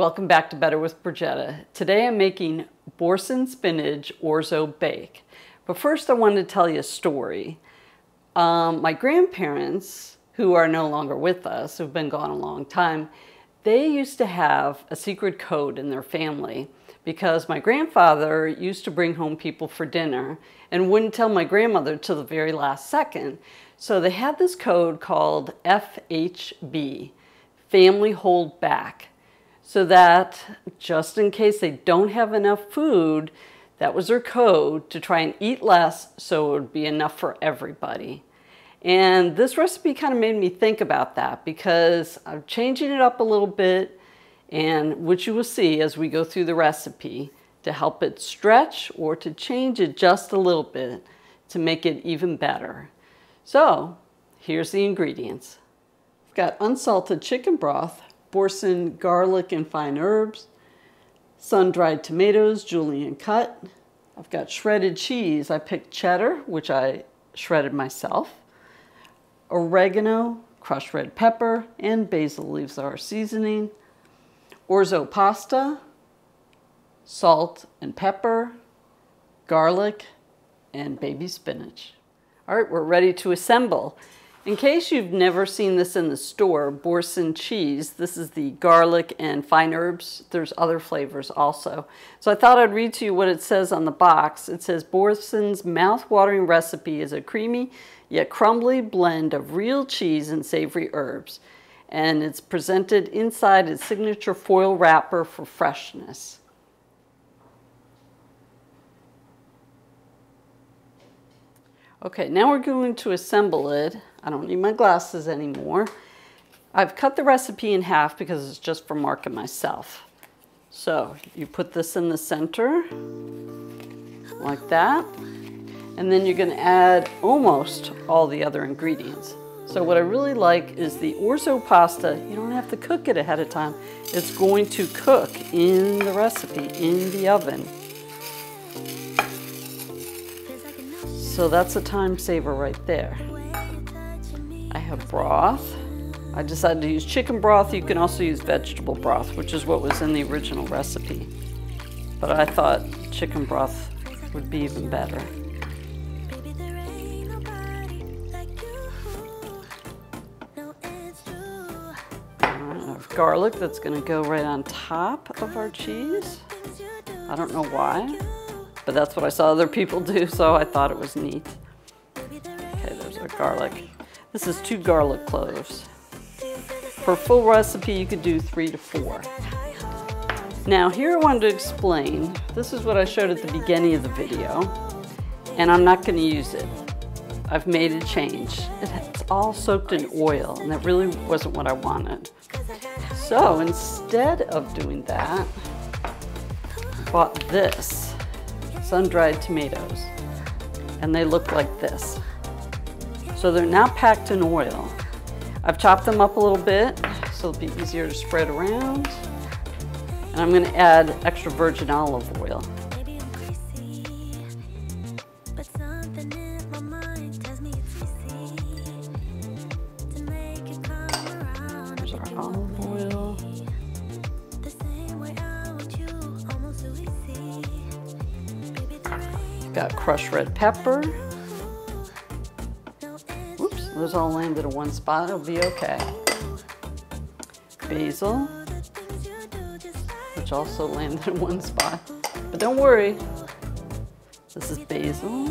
welcome back to Better with Brigetta. Today I'm making Boursin spinach orzo bake. But first I wanted to tell you a story. My grandparents, who are no longer with us, who've been gone a long time, they used to have a secret code in their family because my grandfather used to bring home people for dinner and wouldn't tell my grandmother till the very last second. So they had this code called FHB, Family Hold Back. So that just in case they don't have enough food, that was their code to try and eat less so it would be enough for everybody. And this recipe kind of made me think about that because I'm changing it up a little bit, and which you will see as we go through the recipe, to help it stretch or to change it just a little bit to make it even better. So here's the ingredients. I've got unsalted chicken broth, Boursin garlic and fine herbs, sun-dried tomatoes, julienne cut. I've got shredded cheese. I picked cheddar, which I shredded myself, oregano, crushed red pepper, and basil leaves are seasoning, orzo pasta, salt and pepper, garlic, and baby spinach. All right, we're ready to assemble. In case you've never seen this in the store, Boursin cheese, this is the garlic and fine herbs. There's other flavors also. So I thought I'd read to you what it says on the box. It says, Boursin's mouth-watering recipe is a creamy yet crumbly blend of real cheese and savory herbs. And it's presented inside its signature foil wrapper for freshness. Okay, now we're going to assemble it. I don't need my glasses anymore. I've cut the recipe in half because it's just for Mark and myself. So you put this in the center, like that. And then you're gonna add almost all the other ingredients. So what I really like is the orzo pasta. You don't have to cook it ahead of time. It's going to cook in the recipe, in the oven. So that's a time saver right there. I have broth. I decided to use chicken broth. You can also use vegetable broth, which is what was in the original recipe. But I thought chicken broth would be even better. I have garlic that's going to go right on top of our cheese. I don't know why, but that's what I saw other people do, so I thought it was neat. Okay, there's our garlic. This is 2 garlic cloves. For a full recipe, you could do 3 to 4. Now here I wanted to explain, this is what I showed at the beginning of the video, and I'm not going to use it. I've made a change. It's all soaked in oil, and that really wasn't what I wanted. So instead of doing that, I bought this, sun-dried tomatoes, and they look like this. So they're now packed in oil. I've chopped them up a little bit so it'll be easier to spread around. And I'm going to add extra virgin olive oil. There's our olive oil. Got crushed red pepper. Oops, those all landed in one spot. It'll be okay. Basil, which also landed in one spot. But don't worry, this is basil.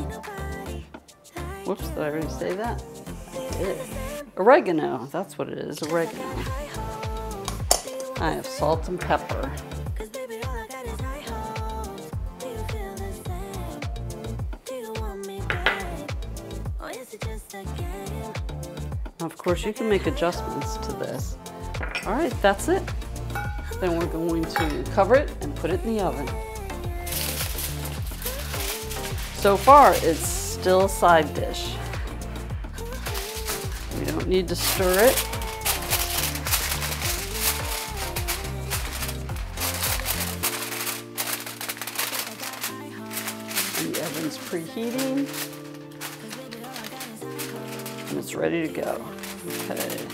Whoops, did I already say that? I did. Oregano, that's what it is, oregano. I have salt and pepper. Of course, you can make adjustments to this. All right, that's it. Then we're going to cover it and put it in the oven. So far, it's still a side dish. We don't need to stir it. And the oven's preheating. And it's ready to go. Okay.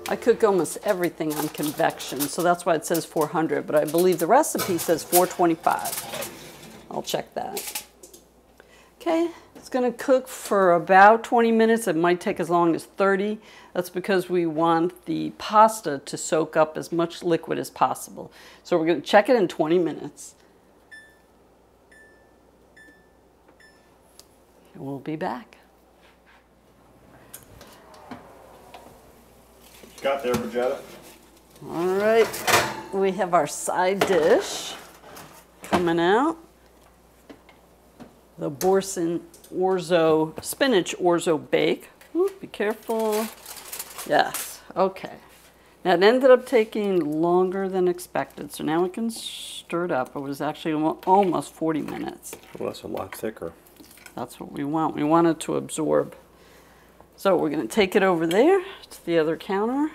I cook almost everything on convection, so that's why it says 400, but I believe the recipe says 425. I'll check that. Okay, it's gonna cook for about 20 minutes. It might take as long as 30. That's because we want the pasta to soak up as much liquid as possible. So we're gonna check it in 20 minutes. And we'll be back. Got there, Bridgetta? All right, we have our side dish coming out. The Boursin Orzo, spinach Orzo bake. Ooh, be careful. Yes, okay. Now it ended up taking longer than expected, so now we can stir it up. It was actually almost 40 minutes. Well, that's a lot thicker. That's what we want. We want it to absorb. So we're going to take it over there to the other counter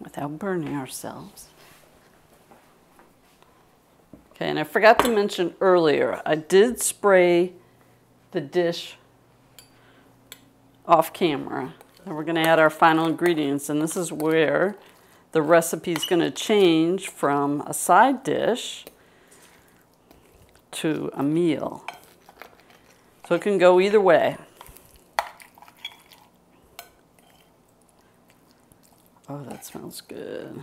without burning ourselves. Okay, and I forgot to mention earlier, I did spray the dish off camera. And we're going to add our final ingredients, and this is where the recipe is going to change from a side dish to a meal. So it can go either way. Oh, that smells good.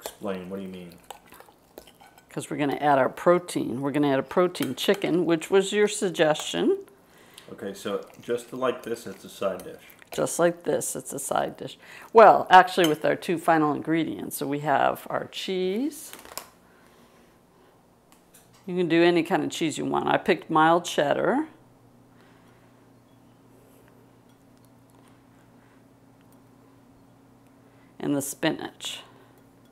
Explain, what do you mean? Because we're going to add our protein. We're going to add a protein chicken, which was your suggestion. Okay, so just like this, it's a side dish. Just like this, it's a side dish. Well, actually with our two final ingredients. So we have our cheese. You can do any kind of cheese you want. I picked mild cheddar. And the spinach.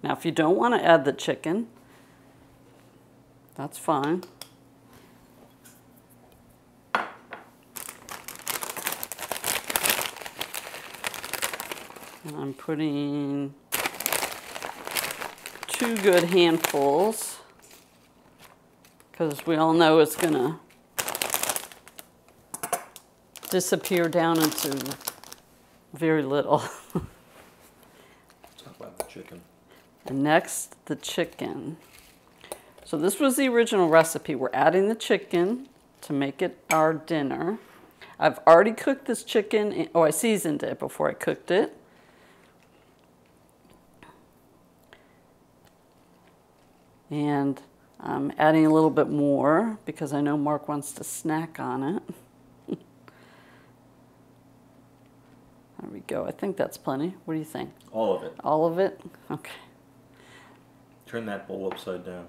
Now, if you don't want to add the chicken, that's fine. And I'm putting 2 good handfuls, because we all know it's gonna disappear down into very little. Talk about the chicken. And next, the chicken. So this was the original recipe. We're adding the chicken to make it our dinner. I've already cooked this chicken. Oh, I seasoned it before I cooked it. And I'm adding a little bit more because I know Mark wants to snack on it. There we go. I think that's plenty. What do you think? All of it. All of it? Okay. Turn that bowl upside down.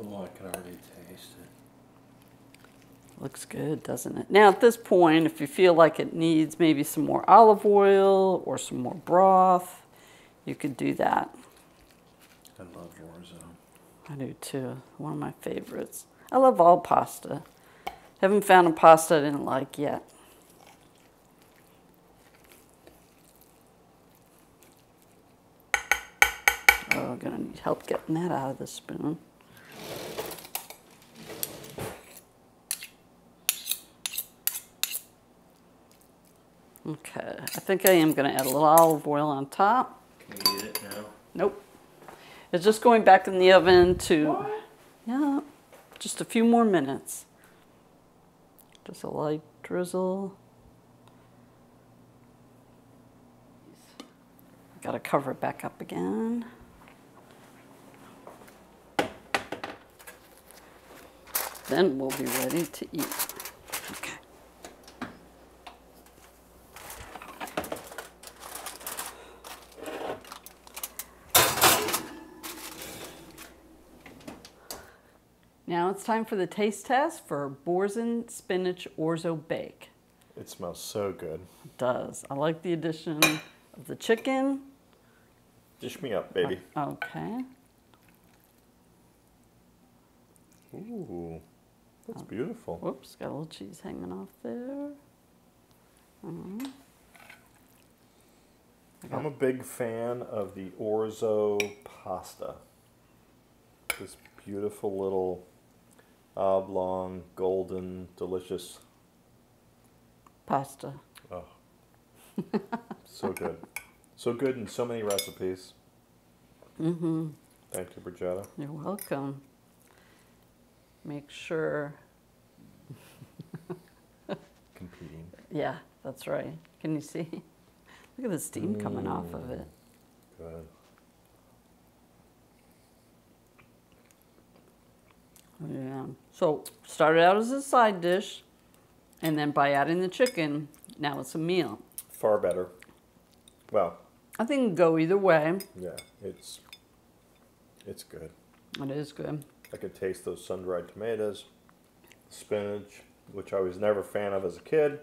Oh, I can already taste it. Looks good, doesn't it? Now at this point, if you feel like it needs maybe some more olive oil or some more broth, you could do that. I love Orzo. I do too. One of my favorites. I love all pasta. Haven't found a pasta I didn't like yet. Oh, I'm gonna need help getting that out of the spoon. Okay, I think I am gonna add a little olive oil on top. Can you eat it now? Nope. It's just going back in the oven to, What? yeah, just a few more minutes. Just a light drizzle. Got to cover it back up again. Then we'll be ready to eat. Okay. Now it's time for the taste test for Boursin Spinach Orzo Bake. It smells so good. It does. I like the addition of the chicken. Dish me up, baby. Okay. Ooh, that's beautiful. Whoops, got a little cheese hanging off there. I'm a big fan of the Orzo pasta. This beautiful little oblong, golden, delicious pasta. Oh, so good. So good in so many recipes. Mm-hmm. Thank you, Brigetta. You're welcome. Make sure. Competing. Yeah, that's right. Can you see? Look at the steam coming off of it. Good. Yeah. So started out as a side dish, and then by adding the chicken, now it's a meal. Far better. Well, I think it can go either way. yeah, it's good. It is good. I could taste those sun-dried tomatoes, spinach, which I was never a fan of as a kid.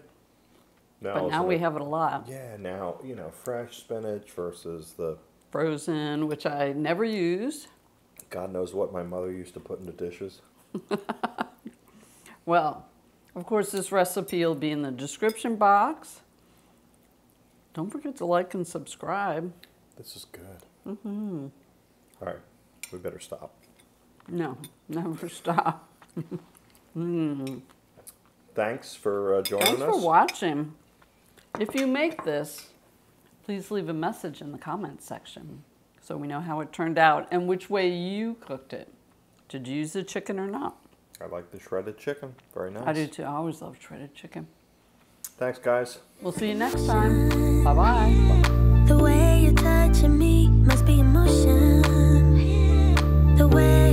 But now we have it a lot. Yeah, now, you know, fresh spinach versus the Frozen, which I never used. God knows what my mother used to put into dishes. Well, of course, this recipe will be in the description box. Don't forget to like and subscribe. This is good. Mm-hmm. All right, we better stop. No, never stop. Thanks for joining us. Thanks for watching. If you make this, please leave a message in the comments section so we know how it turned out and which way you cooked it. Did you use the chicken or not? I like the shredded chicken. Very nice. I do too. I always love shredded chicken. Thanks, guys. We'll see you next time. Bye-bye. The way you're touching me must be emotion. The way